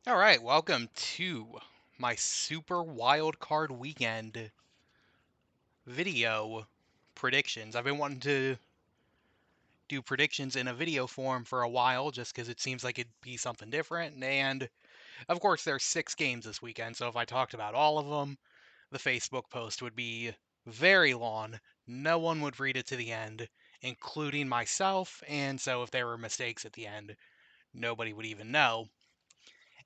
All right, welcome to my Super Wild Card Weekend video predictions. I've been wanting to do predictions in a video form for a while just because it seems like it'd be something different. And of course, there's 6 games this weekend, so if I talked about all of them, the Facebook post would be very long. No one would read it to the end, including myself. And so if there were mistakes at the end, nobody would even know.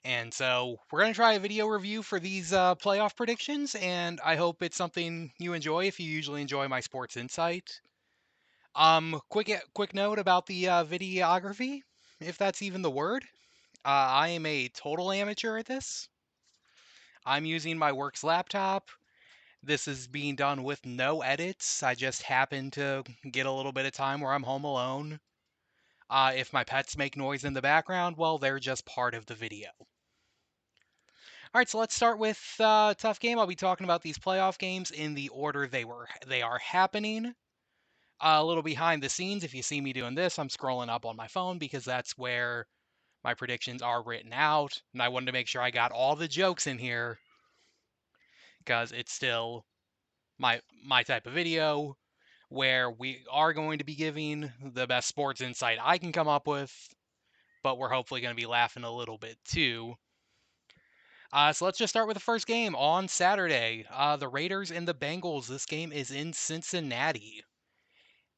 And so we're going to try a video review for these playoff predictions, and I hope it's something you enjoy if you usually enjoy my sports insight. Quick note about the videography, if that's even the word. I am a total amateur at this. I'm using my work's laptop. This is being done with no edits. I just happen to get a little bit of time where I'm home alone. If my pets make noise in the background, well, they're just part of the video. All right, so let's start with tough game. I'll be talking about these playoff games in the order they are happening. A little behind the scenes, if you see me doing this, I'm scrolling up on my phone because that's where my predictions are written out, and I wanted to make sure I got all the jokes in here because it's still my type of video where we are going to be giving the best sports insight I can come up with, but we're hopefully going to be laughing a little bit too. So let's just start with the first game on Saturday. The Raiders and the Bengals. This game is in Cincinnati,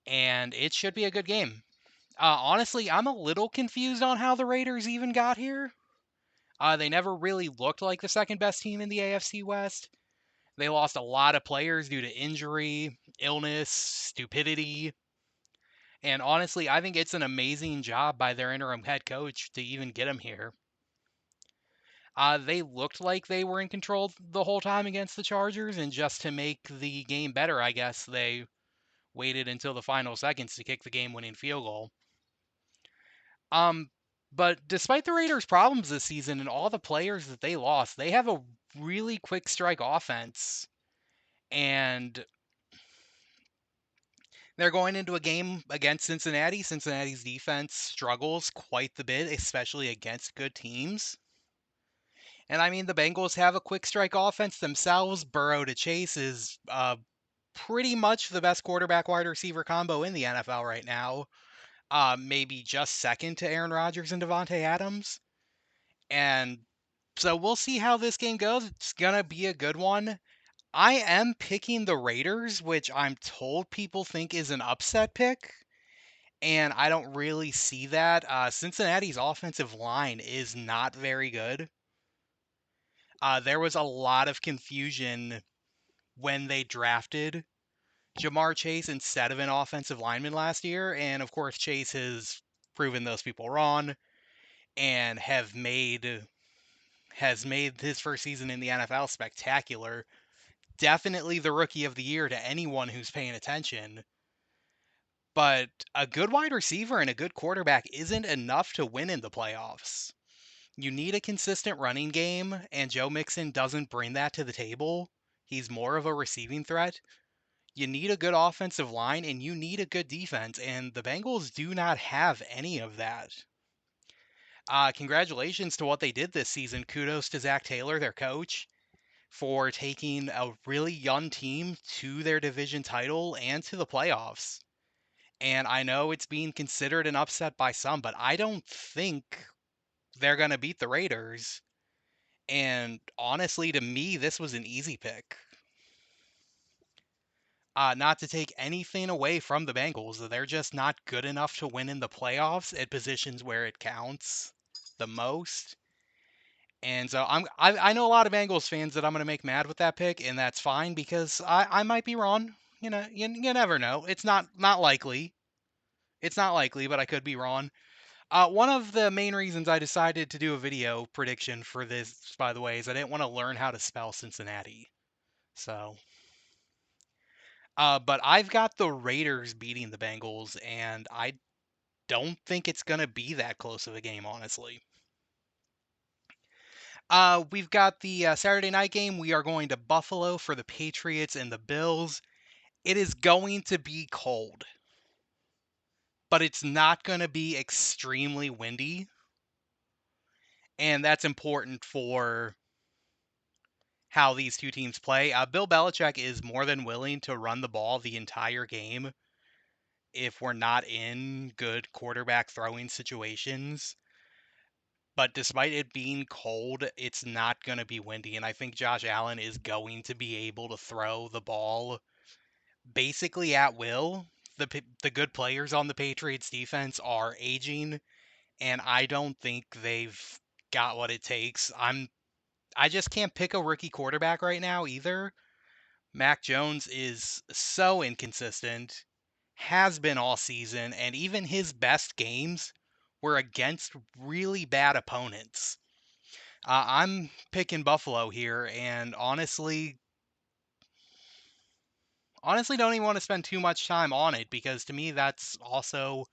and it should be a good game. Honestly, I'm a little confused on how the Raiders even got here. They never really looked like the second best team in the AFC West. They lost a lot of players due to injury, illness, stupidity. And honestly, I think it's an amazing job by their interim head coach to even get them here. They looked like they were in control the whole time against the Chargers, and just to make the game better, I guess they waited until the final seconds to kick the game-winning field goal. Um, but despite the Raiders' problems this season and all the players that they lost, they have a really quick strike offense, and they're going into a game against Cincinnati. Cincinnati's defense struggles quite the bit, especially against good teams. And I mean, the Bengals have a quick strike offense themselves. Burrow to Chase is pretty much the best quarterback wide receiver combo in the NFL right now. Maybe just second to Aaron Rodgers and Devontae Adams. And so we'll see how this game goes. It's going to be a good one. I am picking the Raiders, which I'm told people think is an upset pick. And I don't really see that. Cincinnati's offensive line is not very good. There was a lot of confusion when they drafted Jamar Chase instead of an offensive lineman last year, and of course Chase has proven those people wrong and has made his first season in the NFL spectacular. Definitely the rookie of the year to anyone who's paying attention. But a good wide receiver and a good quarterback isn't enough to win in the playoffs. You need a consistent running game, and Joe Mixon doesn't bring that to the table. He's more of a receiving threat. You need a good offensive line and you need a good defense, and the Bengals do not have any of that. Congratulations to what they did this season. Kudos to Zach Taylor, their coach, for taking a really young team to their division title and to the playoffs. And I know it's being considered an upset by some, but I don't think they're going to beat the Raiders. And honestly, to me, this was an easy pick. Not to take anything away from the Bengals, they're just not good enough to win in the playoffs at positions where it counts the most. And so I know a lot of Bengals fans that I'm going to make mad with that pick, and that's fine because I might be wrong. You know, you never know. It's not likely. It's not likely, but I could be wrong. One of the main reasons I decided to do a video prediction for this, by the way, is I didn't want to learn how to spell Cincinnati. So but I've got the Raiders beating the Bengals, and I don't think it's going to be that close of a game, honestly. We've got the Saturday night game. We are going to Buffalo for the Patriots and the Bills. It is going to be cold, but it's not going to be extremely windy. and that's important for how these two teams play. Bill Belichick is more than willing to run the ball the entire game if we're not in good quarterback throwing situations. But despite it being cold, it's not going to be windy, and I think Josh Allen is going to be able to throw the ball basically at will. The good players on the Patriots defense are aging, and I don't think they've got what it takes. I just can't pick a rookie quarterback right now either. Mac Jones is so inconsistent, has been all season, and even his best games were against really bad opponents. I'm picking Buffalo here, and honestly, don't even want to spend too much time on it because to me, that's also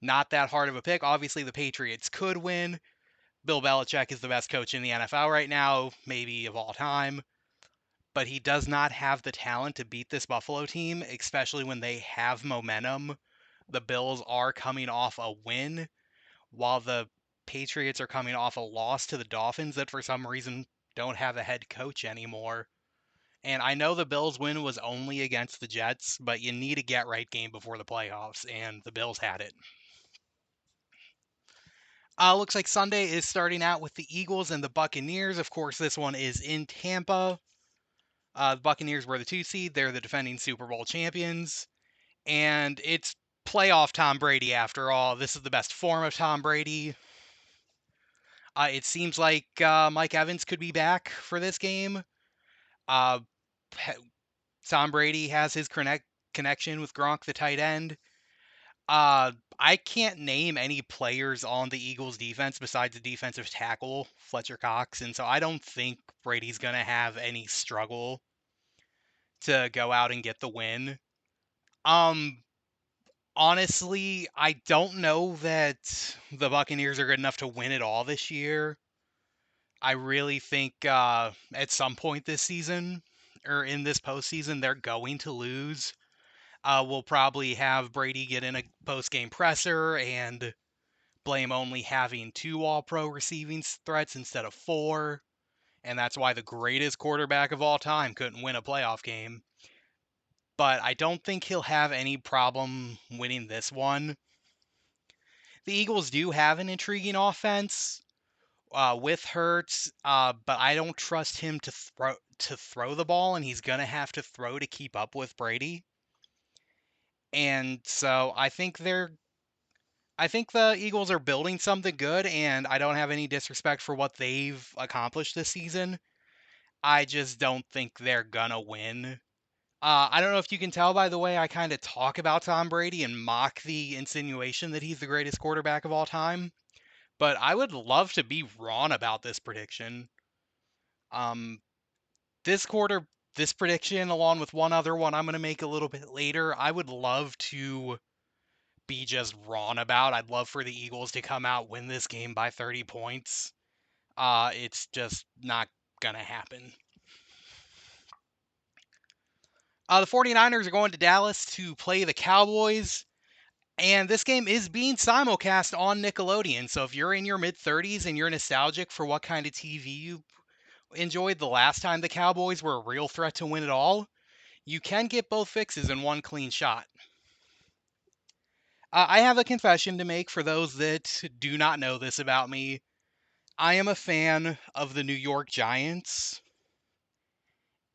not that hard of a pick. Obviously, the Patriots could win. Bill Belichick is the best coach in the NFL right now, maybe of all time, but he does not have the talent to beat this Buffalo team, especially when they have momentum. The Bills are coming off a win, while the Patriots are coming off a loss to the Dolphins that for some reason don't have a head coach anymore. And I know the Bills' win was only against the Jets, but you need a get right game before the playoffs, and the Bills had it. Looks like Sunday is starting out with the Eagles and the Buccaneers. Of course, this one is in Tampa. The Buccaneers were the 2 seed. They're the defending Super Bowl champions. And it's playoff Tom Brady after all. This is the best form of Tom Brady. It seems like Mike Evans could be back for this game. Uh, Tom Brady has his connection with Gronk, the tight end. I can't name any players on the Eagles defense besides the defensive tackle, Fletcher Cox, and so I don't think Brady's going to have any struggle to go out and get the win. Um, Honestly, I don't know that the Buccaneers are good enough to win it all this year. I really think at some point this season, or in this postseason, they're going to lose. We'll probably have Brady get in a post-game presser and blame only having 2 All-Pro receiving threats instead of 4, and that's why the greatest quarterback of all time couldn't win a playoff game. But I don't think he'll have any problem winning this one. The Eagles do have an intriguing offense with Hurts, but I don't trust him to throw the ball, and he's gonna have to throw to keep up with Brady. And so I think the Eagles are building something good, and I don't have any disrespect for what they've accomplished this season. I just don't think they're gonna win. I don't know if you can tell by the way I kind of talk about Tom Brady and mock the insinuation that he's the greatest quarterback of all time, but I would love to be wrong about this prediction. Um, this quarter, this prediction, along with one other one I'm going to make a little bit later, I would love to be just wrong about. I'd love for the Eagles to come out, win this game by 30 points. It's just not going to happen. The 49ers are going to Dallas to play the Cowboys. And this game is being simulcast on Nickelodeon. So if you're in your mid 30s and you're nostalgic for what kind of TV you enjoyed the last time the Cowboys were a real threat to win it all, you can get both fixes in one clean shot. I have a confession to make for those that do not know this about me. I am a fan of the New York Giants.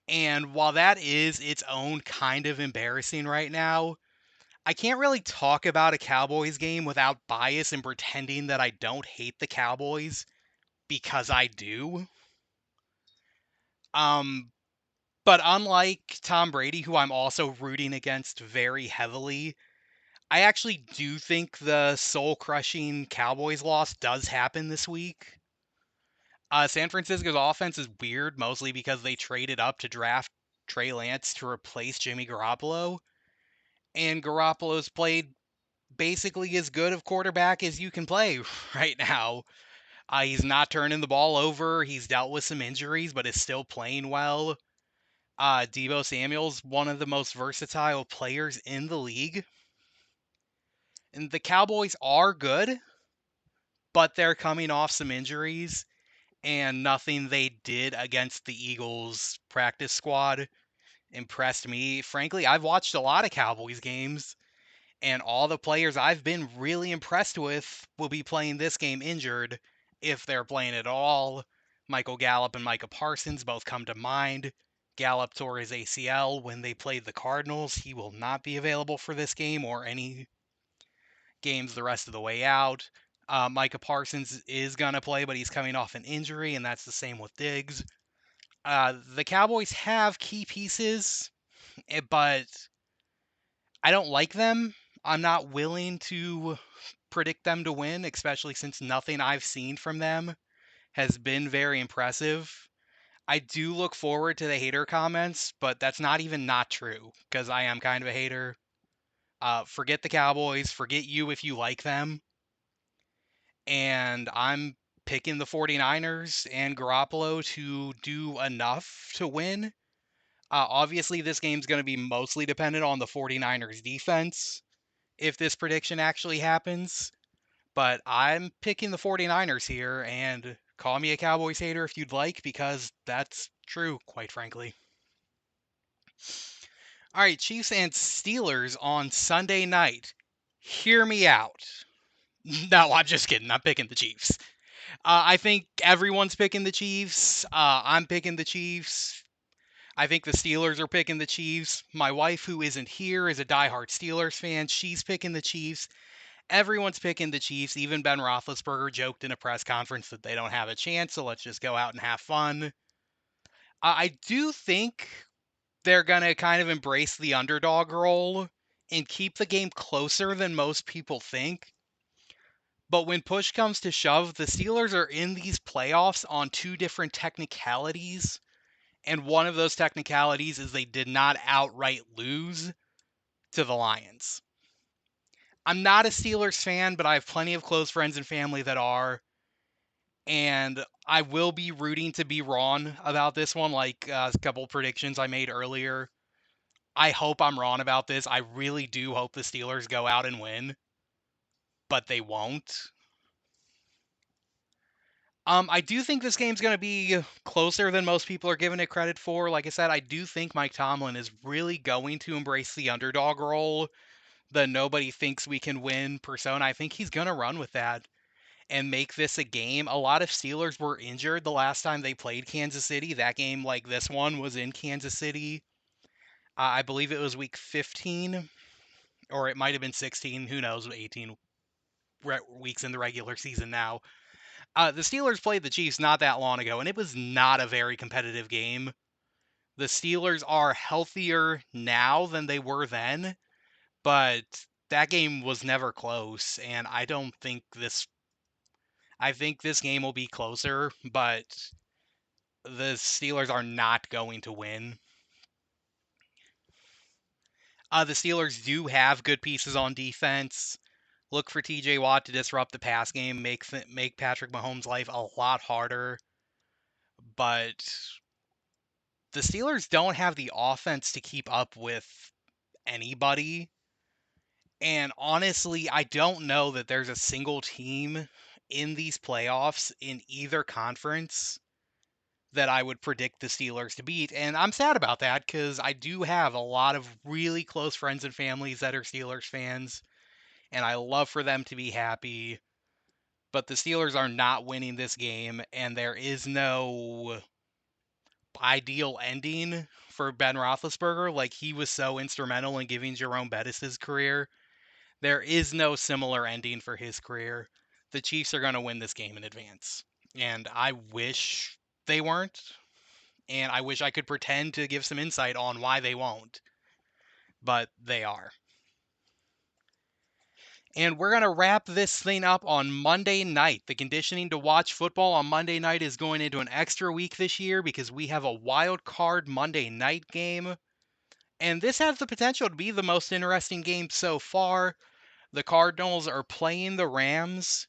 And while that is its own kind of embarrassing right now, I can't really talk about a Cowboys game without bias and pretending that I don't hate the Cowboys because I do. Um, but unlike Tom Brady, who I'm also rooting against very heavily, I actually do think the soul-crushing Cowboys loss does happen this week. San Francisco's offense is weird, mostly because they traded up to draft Trey Lance to replace Jimmy Garoppolo, and Garoppolo's played basically as good of quarterback as you can play right now. He's not turning the ball over. He's dealt with some injuries, but is still playing well. Deebo Samuel's one of the most versatile players in the league. And the Cowboys are good, but they're coming off some injuries, and nothing they did against the Eagles practice squad impressed me. Frankly, I've watched a lot of Cowboys games, and all the players I've been really impressed with will be playing this game injured, if they're playing at all. Michael Gallup and Micah Parsons both come to mind. Gallup tore his ACL when they played the Cardinals. He will not be available for this game or any games the rest of the way out. Micah Parsons is going to play, but he's coming off an injury, and that's the same with Diggs. The Cowboys have key pieces, but I don't like them. I'm not willing to predict them to win, especially since nothing I've seen from them has been very impressive. I do look forward to the hater comments, but that's not even not true, because I am kind of a hater. Forget the Cowboys, forget you if you like them, and I'm picking the 49ers and Garoppolo to do enough to win. Obviously, this game's going to be mostly dependent on the 49ers defense if this prediction actually happens. But I'm picking the 49ers here, and call me a Cowboys hater if you'd like, because that's true, quite frankly. All right, Chiefs and Steelers on Sunday night. Hear me out. No, I'm just kidding. I'm picking the Chiefs. I think everyone's picking the Chiefs. I'm picking the Chiefs. I think the Steelers are picking the Chiefs. My wife, who isn't here, is a diehard Steelers fan. She's picking the Chiefs. Everyone's picking the Chiefs. Even Ben Roethlisberger joked in a press conference that they don't have a chance, so let's just go out and have fun. I do think they're going to kind of embrace the underdog role and keep the game closer than most people think. But when push comes to shove, the Steelers are in these playoffs on two different technicalities. And one of those technicalities is they did not outright lose to the Lions. I'm not a Steelers fan, but I have plenty of close friends and family that are. And I will be rooting to be wrong about this one, like a couple predictions I made earlier. I hope I'm wrong about this. I really do hope the Steelers go out and win, but they won't. I do think this game's going to be closer than most people are giving it credit for. Like I said, I do think Mike Tomlin is really going to embrace the underdog role, the nobody thinks we can win persona. I think he's going to run with that and make this a game. A lot of Steelers were injured the last time they played Kansas City. That game, like this one, was in Kansas City. I believe it was week 15, or it might have been 16. Who knows? 18 weeks in the regular season now. The Steelers played the Chiefs not that long ago, and it was not a very competitive game. The Steelers are healthier now than they were then, but that game was never close, and I don't think this. I think this game will be closer, but the Steelers are not going to win. The Steelers do have good pieces on defense. Look for TJ Watt to disrupt the pass game, make Patrick Mahomes' life a lot harder. But the Steelers don't have the offense to keep up with anybody. And honestly, I don't know that there's a single team in these playoffs in either conference that I would predict the Steelers to beat. And I'm sad about that because I do have a lot of really close friends and families that are Steelers fans, and I love for them to be happy. But the Steelers are not winning this game, and there is no ideal ending for Ben Roethlisberger. Like, he was so instrumental in giving Jerome Bettis his career. There is no similar ending for his career. The Chiefs are going to win this game in advance. And I wish they weren't. And I wish I could pretend to give some insight on why they won't. But they are. And we're going to wrap this thing up on Monday night. The conditioning to watch football on Monday night is going into an extra week this year because we have a wild card Monday night game. And this has the potential to be the most interesting game so far. The Cardinals are playing the Rams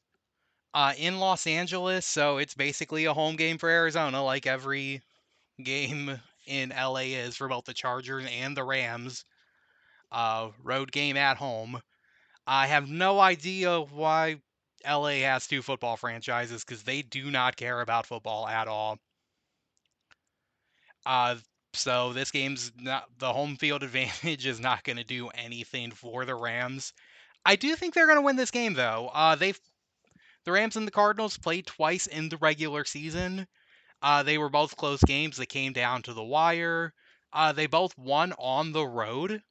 in Los Angeles, so it's basically a home game for Arizona, like every game in LA is for both the Chargers and the Rams. Road game at home. I have no idea why LA has two football franchises because they do not care about football at all. Uh, so this game's not the home field advantage is not going to do anything for the Rams. I do think they're going to win this game though. The Rams and the Cardinals played twice in the regular season. They were both close games that came down to the wire. They both won on the road,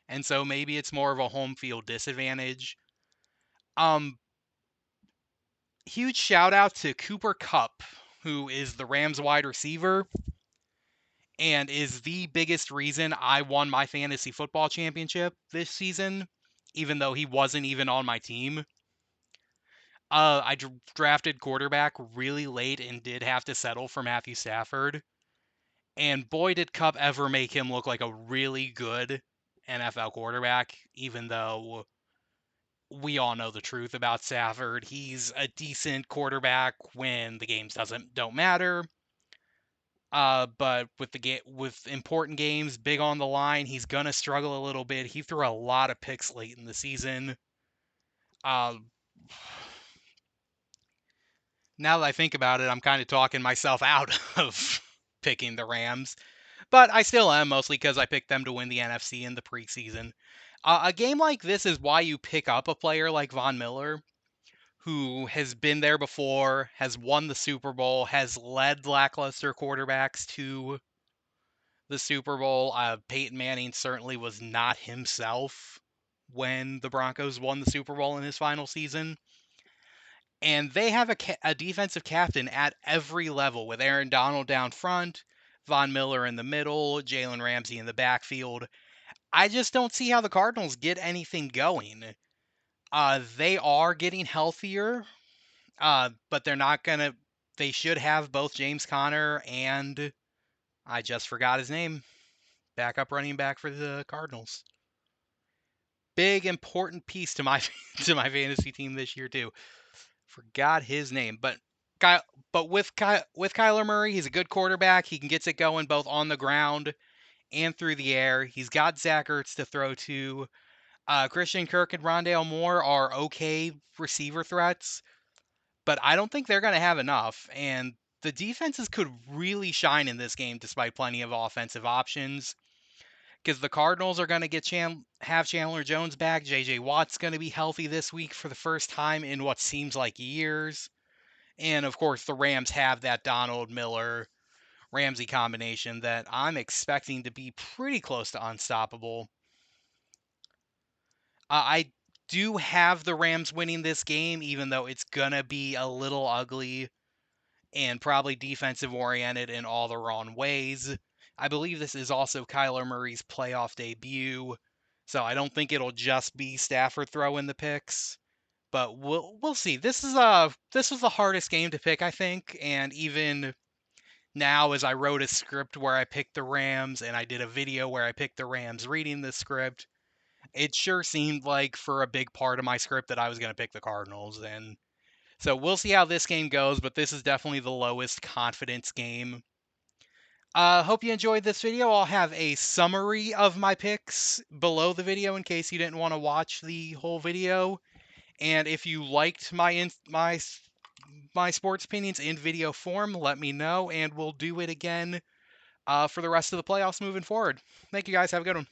and so maybe it's more of a home field disadvantage. Um, Huge shout out to Cooper Kupp, who is the Rams wide receiver and is the biggest reason I won my fantasy football championship this season, even though he wasn't even on my team. I drafted quarterback really late and did have to settle for Matthew Stafford. And boy, did Kupp ever make him look like a really good NFL quarterback, even though we all know the truth about Stafford. He's a decent quarterback when the games don't matter. But with important games, big on the line, he's gonna struggle a little bit. He threw a lot of picks late in the season. Uh, Now that I think about it, I'm kind of talking myself out of picking the Rams, but I still am, mostly because I picked them to win the NFC in the preseason. A game like this is why you pick up a player like Von Miller, who has been there before, has won the Super Bowl, has led lackluster quarterbacks to the Super Bowl. Peyton Manning certainly was not himself when the Broncos won the Super Bowl in his final season. And they have a defensive captain at every level with Aaron Donald down front, Von Miller in the middle, Jalen Ramsey in the backfield. I just don't see how the Cardinals get anything going. They are getting healthier, but they're not going to. They should have both James Conner and I just forgot his name, backup running back for the Cardinals. Big important piece to my to my fantasy team this year too. Forgot his name, but with Kyler Murray, he's a good quarterback. He can get it going both on the ground and through the air. He's got Zach Ertz to throw to. Christian Kirk and Rondale Moore are okay receiver threats, but I don't think they're going to have enough. And the defenses could really shine in this game despite plenty of offensive options. Because the Cardinals are going to have Chandler Jones back. J.J. Watt's going to be healthy this week for the first time in what seems like years. And of course, the Rams have that Donald Miller Ramsey combination that I'm expecting to be pretty close to unstoppable. I do have the Rams winning this game, even though it's going to be a little ugly and probably defensive oriented in all the wrong ways. I believe this is also Kyler Murray's playoff debut, so I don't think it'll just be Stafford throwing the picks. But we'll see. This was the hardest game to pick, I think, and even now as I wrote a script where I picked the Rams and I did a video where I picked the Rams reading the script, it sure seemed like for a big part of my script that I was going to pick the Cardinals. And so we'll see how this game goes, but this is definitely the lowest confidence game. Hope you enjoyed this video. I'll have a summary of my picks below the video in case you didn't want to watch the whole video. And if you liked my sports opinions in video form, let me know, and we'll do it again for the rest of the playoffs moving forward. Thank you guys. Have a good one.